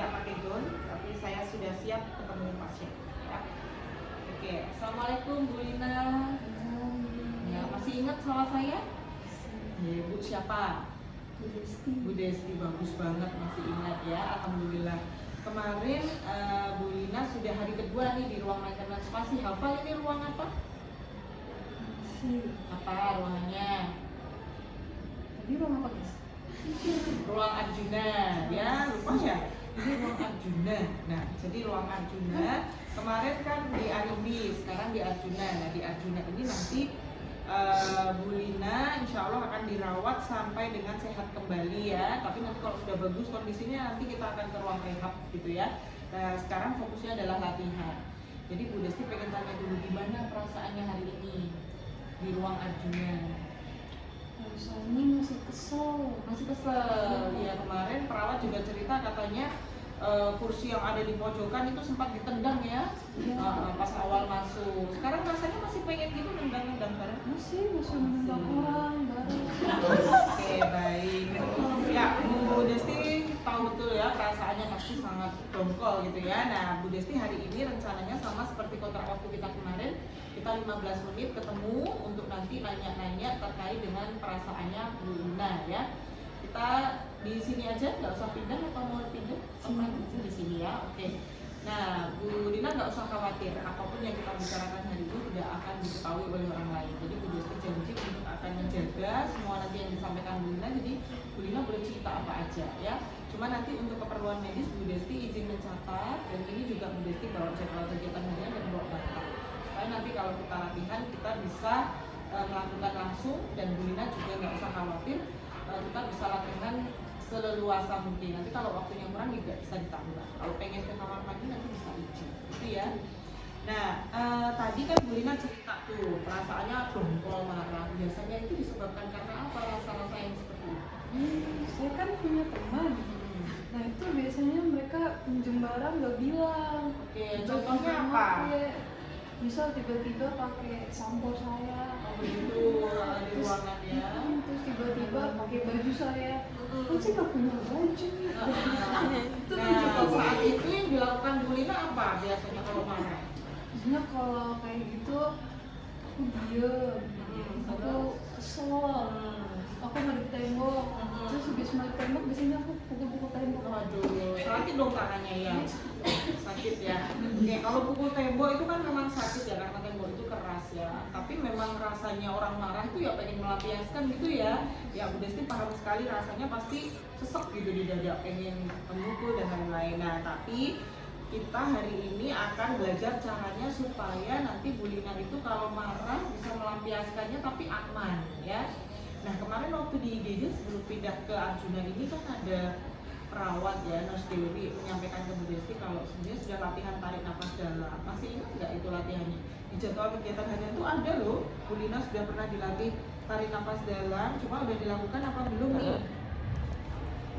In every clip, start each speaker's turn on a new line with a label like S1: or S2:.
S1: nggak pakai gown, tapi saya sudah siap ketemu pasien. Ya. Oke, assalamualaikum Bu Lina. Ya, masih ingat sama saya? Ya, Bu siapa? Bu Desti, bagus banget masih ingat ya, alhamdulillah. Kemarin Bu Lina sudah hari kedua nih di ruang maintenance spasi. Hafal ini ruang apa? Apa ruangannya?
S2: Tadi ruang apa guys?
S1: Ruang Arjuna, ya lupa ya. Ini ruang Arjuna. Nah, jadi ruang Arjuna kemarin kan di Arimbi, sekarang di Arjuna. Nah, di Arjuna ini nanti Bu Lina insya Allah akan dirawat sampai dengan sehat kembali ya. Tapi nanti kalau sudah bagus kondisinya nanti kita akan ke ruang rehab gitu ya. Nah, sekarang fokusnya adalah latihan. Jadi Bu Desti pengen tanya dulu gimana perasaannya hari ini di ruang Arjuna.
S2: Rasanya masih kesel.
S1: Masih kesel. Ya kemarin perawat juga cerita katanya kursi yang ada di pojokan itu sempat ditendang ya, pas awal masuk. Sekarang rasanya masih pengen gitu nendang-nendang bareng?
S2: Masih menendang orang bareng.
S1: Oke, baik. Ya, Bu Desti tahu betul ya perasaannya pasti sangat dongkol gitu ya. Nah, Bu Desti hari ini rencananya sama seperti kontrak waktu kita kemarin, kita 15 menit ketemu untuk nanti nanya-nanya terkait dengan perasaannya Bu Lina ya. Kita di sini aja, nggak usah pindah atau mau pindah? Di sini ya, oke. Nah, Bu Lina nggak usah khawatir, apapun yang kita bicarakan hari ini tidak akan diketahui oleh orang lain. Jadi Bu Desti janji untuk akan menjaga semua nanti yang disampaikan Bu Lina. Jadi Bu Lina boleh cerita apa aja ya. Cuma nanti untuk keperluan medis Bu Desti izin mencatat, dan ini juga Bu Desti bawa jadwal kegiatan harian dan bawa bantal. Supaya nanti kalau kita latihan kita bisa melakukan langsung, dan Bu Lina juga nggak usah khawatir, kita bisa latihan seleluasa mungkin. Nanti kalau waktunya kurang juga bisa ditambah. Kalau pengen ke kamar mandi nanti bisa izin, gitu ya. Nah, tadi kan Bu Lina cerita tuh perasaannya dongkol, marah. Biasanya itu disebabkan karena apa rasa-rasa yang seperti itu?
S2: Saya kan punya teman. Nah itu biasanya mereka pinjem barang nggak bilang.
S1: Oke, contohnya apa?
S2: Misal tiba-tiba pakai sampo saya.
S1: Oh begitu, di ruangan ya.
S2: Terus tiba-tiba pakai baju saya. Kan sih nggak punya baju.
S1: Nah, saat itu yang dilakukan Bu Lina apa biasanya kalau marah?
S2: Biasanya kalau kayak gitu aku diem, aku kesel, aku ngadep tembok, terus habis ngadep tembok biasanya aku pukul-pukul tembok.
S1: Waduh, sakit dong tangannya ya? Sakit ya? Oke, kalau pukul tembok itu kan memang sakit ya, karena tembok itu keras ya. Tapi memang rasanya orang marah itu ya pengen melampiaskan gitu ya. Ya Bu Desti paham sekali, rasanya pasti sesek gitu di dada, pengen memukul dan lain-lain. Nah, tapi kita hari ini akan belajar caranya supaya nanti Bu Lina itu kalau marah bisa melampiaskannya tapi aman ya. Nah, kemarin waktu di IGD sebelum pindah ke Arjuna ini kan ada perawat ya, Nurse Dewi menyampaikan ke Bu Desti kalau sebenarnya sudah latihan tarik nafas dalam. Masih ingat nggak itu latihannya? Di jadwal kegiatan harian itu ada loh, Bu Lina sudah pernah dilatih tarik nafas dalam, cuma udah dilakukan apa belum nih?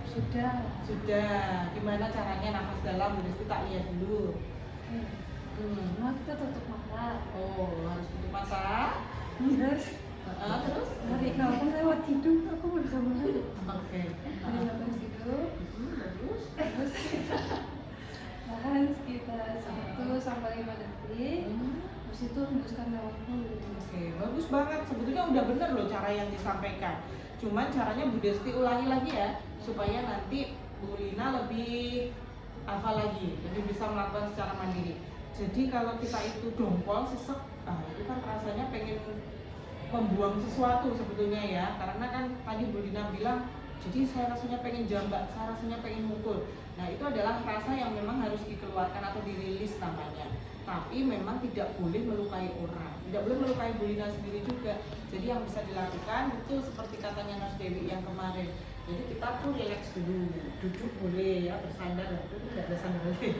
S1: Sudah. Gimana caranya nafas dalam? Bu Desti tak lihat dulu.
S2: Nah kita tutup mata.
S1: Oh, harus tutup mata.
S2: Terus
S1: Terus
S2: tarik nafas lewat hidung, aku nggak bisa mengalir.
S1: Oke.
S2: Tarik nafas hidung.
S1: Terus
S2: Terus tahan sekitar 1 sampai 5 detik. Terus itu hembuskan lewat mulut.
S1: Oke, bagus banget. Sebetulnya udah bener loh cara yang disampaikan. Cuman caranya Bu Desti ulangi lagi ya, supaya nanti Bu Lina lebih hafal lagi, lebih bisa melakukan secara mandiri. Jadi kalau kita itu dongkol, sesek, itu kan rasanya pengen membuang sesuatu sebetulnya ya. Karena kan tadi Bu Lina bilang, jadi saya rasanya pengen jambak, saya rasanya pengen mukul. Nah itu adalah rasa yang memang harus dikeluarkan atau dirilis namanya. Tapi memang tidak boleh melukai orang, tidak boleh melukai Bu Lina sendiri juga. Jadi yang bisa dilakukan itu seperti katanya Nurse Dewi yang kemarin. Jadi kita tuh relax dulu, duduk boleh ya, bersandar, itu tidak ada sandar lagi.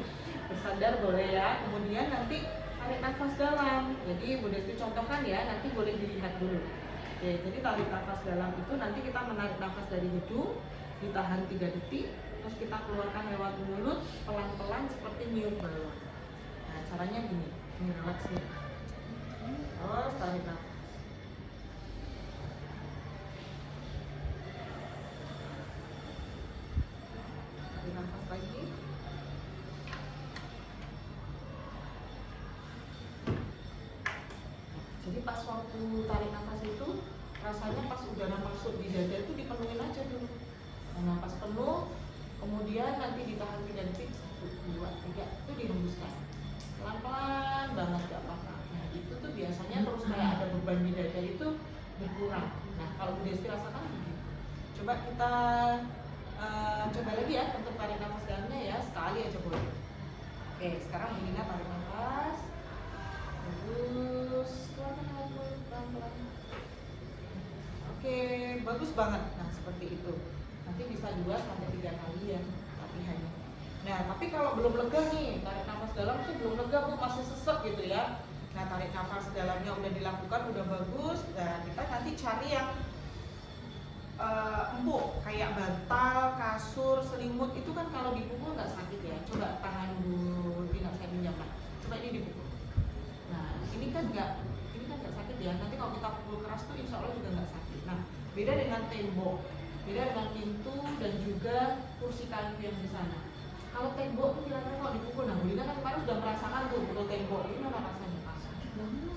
S1: Bersandar boleh ya, kemudian nanti tarik nafas dalam. Jadi Bu Desti contohkan ya, nanti boleh dilihat dulu. Oke, jadi tarik nafas dalam itu nanti kita menarik nafas dari hidung, ditahan 3 detik, terus kita keluarkan lewat mulut pelan-pelan seperti niup balon. Nah, caranya gini, ini relax nih. Terus tarik nafas. Tarik nafas lagi. Jadi pas waktu tarik nafas itu rasanya pas udara masuk di dada itu dipenuhin aja dulu. Nah pas penuh, kemudian nanti ditahan 3 detik, 1, 2, 3, itu dihembuskan pelan-pelan banget, gak apa-apa. Nah itu tuh biasanya terus kayak ada beban di dada itu berkurang. Nah kalau Bu Desti rasakan begitu. Coba kita coba lagi ya untuk tarik nafas dalamnya ya, sekali aja boleh. Oke, sekarang Bu Lina tarik nafas. Bagus, keluarkan pelan-pelan. Oke, bagus banget. Nah seperti itu. Nanti bisa 2-3 kali ya latihannya. Nah tapi kalau belum lega nih, tarik nafas dalam tuh belum lega Bu, masih sesek gitu ya. Nah tarik nafas dalamnya udah dilakukan, udah bagus. Nah kita nanti cari yang empuk, kayak bantal, kasur, selimut itu kan kalau dipukul nggak sakit ya. Coba tangan Bu Lina saya pinjamkan. Coba ini dipukul. Nah ini kan nggak sakit ya. Nanti kalau kita pukul keras tuh insya Allah juga nggak sakit. Nah beda dengan tembok, beda dengan pintu dan juga kursi kayu yang di sana. Kalau tembok tuh kira-kira kalau dipukul, nah Bu Lina kan kemarin sudah merasakan tuh pukul tembok, gimana rasanya?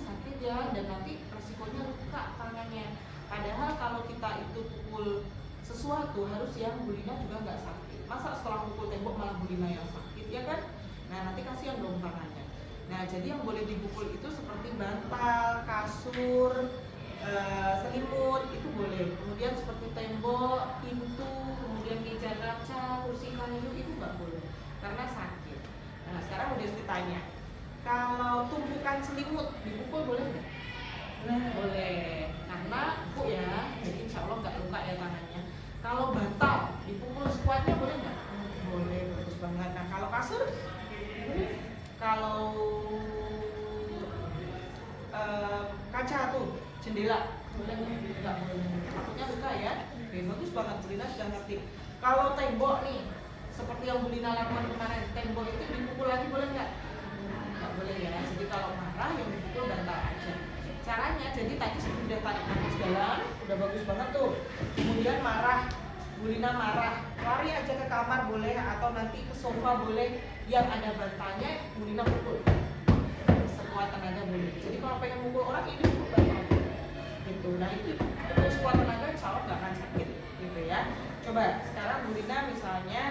S1: Sakit ya, dan nanti resikonya luka tangannya. Padahal kalau kita itu pukul sesuatu harus yang Bu Lina juga nggak sakit. Masa setelah pukul tembok malah Bu Lina yang sakit, ya kan? Nah nanti kasihan dong tangannya. Nah jadi yang boleh dipukul itu seperti bantal, kasur, selimut itu boleh. Kemudian seperti tembok, pintu, kemudian meja kaca, kursi kayu itu nggak boleh karena sakit. Nah sekarang udah ditanya, kalau tumpukan selimut dipukul boleh nggak? Boleh, karena empuk ya, jadi insya Allah nggak luka ya tangannya. Kalau bantal dipukul sekuatnya boleh nggak? Boleh, bagus banget. Nah kalau kasur, kalau kaca tuh jendela boleh nggak? Boleh, takutnya luka ya. Oke, bagus banget, Bu Lina sudah ngerti. Kalau tembok nih, seperti yang Bu Lina lakukan kemarin, tembok itu dipukul lagi boleh nggak? Nggak boleh ya. Jadi kalau marah yang dipukul bantal aja. Caranya, jadi tadi sudah tarik nafas dalam, udah bagus banget tuh. Kemudian marah, Bu Lina marah, lari aja ke kamar boleh, atau nanti ke sofa boleh, yang ada bantalnya Bu Lina pukul sekuat tenaga boleh. Jadi kalau pengen mukul orang ini pukul bantal gitu. Nah itu pukul sekuat tenaga insya Allah nggak akan sakit gitu ya. Coba sekarang Bu Lina misalnya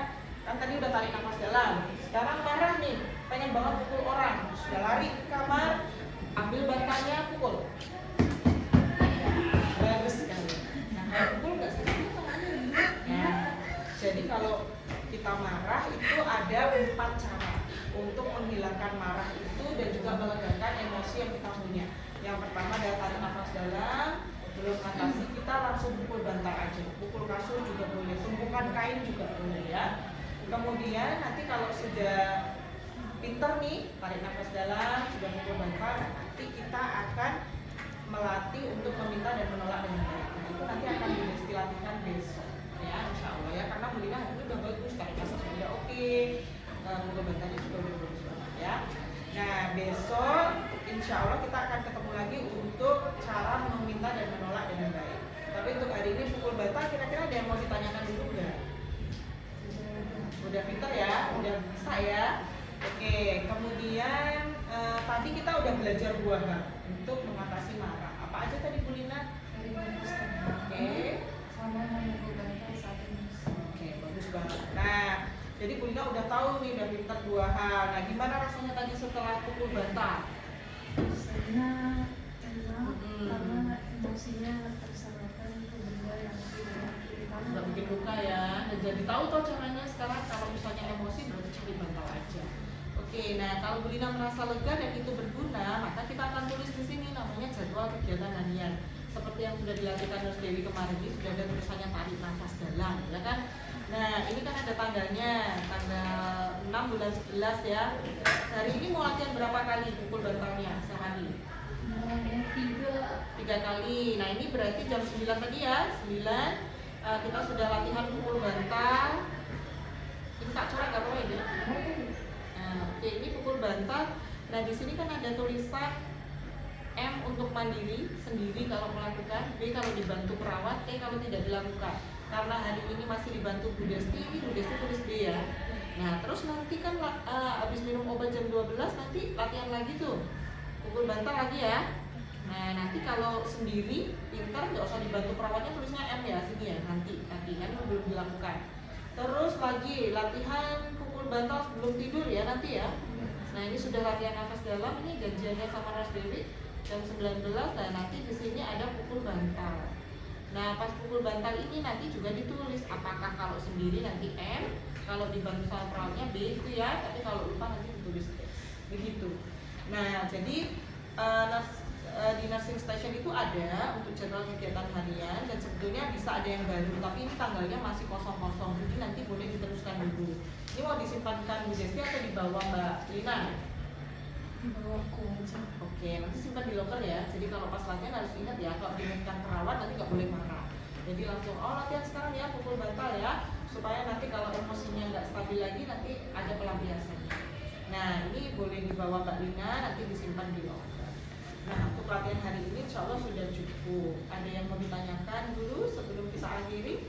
S1: kan tadi udah tarik nafas dalam, sekarang marah nih, pengen banget pukul orang, sudah lari ke kamar, ambil bantalnya, pukul. Bagus sekali. Nah kalau pukul nggak sakit tangannya. Nah jadi kalau kita marah itu ada 4 cara untuk menghilangkan marah itu dan juga melegakan emosi yang kita punya. Yang pertama adalah tarik nafas dalam, belum atasi kita langsung pukul bantal aja, pukul kasur juga boleh, tumpukan kain juga boleh ya. Kemudian nanti kalau sudah pinter nih, tarik nafas dalam, sudah pukul bantal, nanti kita akan melatih untuk meminta dan menolak dengan baik. Nah itu nanti akan dilatihkan besok ya, insya Allah ya, karena Bu Lina hari ini udah bagus, tarik nafas udah oke, pukul bantalnya juga udah bagus banget ya. Nah besok insya Allah kita akan ketemu lagi untuk cara meminta dan menolak dengan baik. Tapi untuk hari ini pukul bantal kira-kira ada yang mau ditanyakan dulu nggak? Udah pinter ya, udah bisa ya. Oke, kemudian tadi kita udah belajar 2 hal untuk mengatasi marah. Apa aja tadi Bu Lina? Oke,
S2: sama memukul bantal saat emosi.
S1: Oke, bagus banget. Nah, jadi Bu Lina udah tahu nih, udah pinter 2 hal. Nah, gimana rasanya tadi setelah pukul bantal?
S2: Enak karena emosinya tersalurkan ke benda yang
S1: Nggak bikin luka ya. Dan jadi tahu toh caranya sekarang kalau misalnya emosi berarti cari bantal aja. Oke, nah kalau Bu Lina merasa lega dan itu berguna, maka kita akan tulis di sini namanya jadwal kegiatan harian. Seperti yang sudah dilakukan Nurse Dewi kemarin ini, sudah ada tulisannya tarik nafas dalam, ya kan? Nah, ini kan ada tanggalnya, tanggal 6 bulan 11 ya. Hari ini mau latihan berapa kali pukul bantalnya sehari? 3 kali. Nah, ini berarti jam 9 tadi ya, 9 kita sudah latihan pukul bantal. Ini tak coret nggak apa-apa ya? Oke, ini pukul bantal. Nah, di sini kan ada tulisan M untuk mandiri, sendiri kalau melakukan, B kalau dibantu perawat, E kalau tidak dilakukan. Karena hari ini masih dibantu Bu Desti, ini Bu Desti tulis B ya. Nah, terus nanti kan habis minum obat jam 12 nanti latihan lagi tuh. Pukul bantal lagi ya. Nah nanti kalau sendiri pintar nggak usah dibantu perawatnya, tulisnya M ya sini ya, nanti kan belum dilakukan. Terus lagi latihan pukul bantal sebelum tidur ya nanti ya. Nah ini sudah latihan nafas dalam, ini janjiannya sama Ras Dewi jam 19. Nah nanti di sini ada pukul bantal. Nah pas pukul bantal ini nanti juga ditulis apakah kalau sendiri nanti M, kalau dibantu sama perawatnya B itu ya, tapi kalau lupa nanti ditulis B. Begitu. Nah jadi di nursing station itu ada untuk jadwal kegiatan harian, dan sebetulnya bisa ada yang baru, tapi ini tanggalnya masih kosong-kosong, jadi nanti boleh diteruskan dulu. Ini mau disimpankan Bu Desti atau dibawa Mbak Lina?
S2: Bawa aku aja.
S1: Oke, nanti simpan di loker ya. Jadi kalau pas latihan harus ingat ya, kalau diingatkan perawat nanti nggak boleh marah. Jadi langsung, oh latihan sekarang ya, pukul bantal ya, supaya nanti kalau emosinya nggak stabil lagi nanti ada pelampiasannya. Nah ini boleh dibawa Mbak Lina, nanti disimpan di loker. Nah untuk latihan hari ini insya Allah sudah cukup. Ada yang mau ditanyakan dulu sebelum kita akhiri?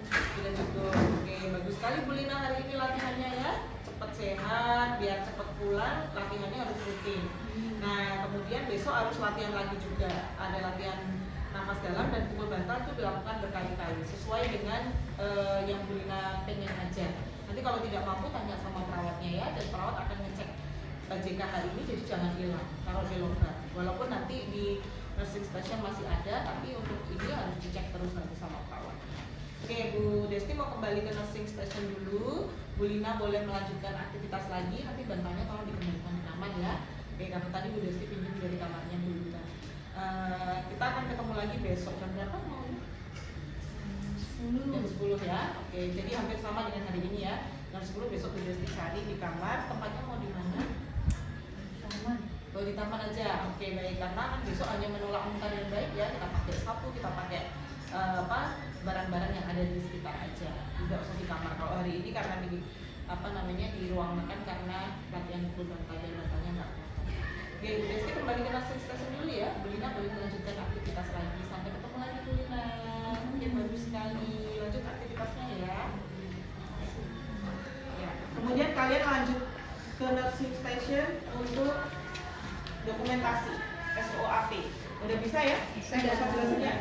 S1: Sudah cukup. Oke, bagus sekali Bu Lina hari ini latihannya ya. Cepat sehat, biar cepat pulang, latihannya harus rutin. Nah kemudian besok harus latihan lagi juga. Ada latihan nafas dalam dan pukul bantal itu dilakukan berkali-kali sesuai dengan yang Bu Lina pengen aja. Nanti kalau tidak mampu tanya sama perawatnya ya, dan perawat akan ngecek JK hari ini, jadi jangan hilang, taruh di loker. Walaupun nanti di nursing station masih ada, tapi untuk ini harus dicek terus nanti sama perawat. Oke, Bu Desti mau kembali ke nursing station dulu. Bu Lina boleh melanjutkan aktivitas lagi, nanti bantalnya tolong dikembalikan ke kamar ya. Oke, karena tadi Bu Desti pinjam dari kamarnya Bu Lina. Kita akan ketemu lagi besok jam berapa mau? Jam 10 ya. Oke, jadi hampir sama dengan hari ini ya. Jam 10 besok Bu Desti cari di kamar. Tempatnya mau di mana? Oh di taman aja, oke baik, karena kan besok hanya menolak muka yang baik ya, kita pakai sapu, kita pakai barang-barang yang ada di sekitar aja, tidak usah di kamar. Kalau hari ini karena di di ruang makan karena latihan pukul bantal dan bantalnya nggak kelihatan. Oke, Bu Desti kembali ke nursing station dulu ya. Bu Lina boleh melanjutkan aktivitas lagi, sampai ketemu lagi Bu Lina. Oke, bagus sekali, lanjut aktivitasnya ya. Ya, kemudian kalian lanjut ke nursing station untuk dokumentasi SOAP. Udah bisa ya? Saya nggak usah jelasin ya.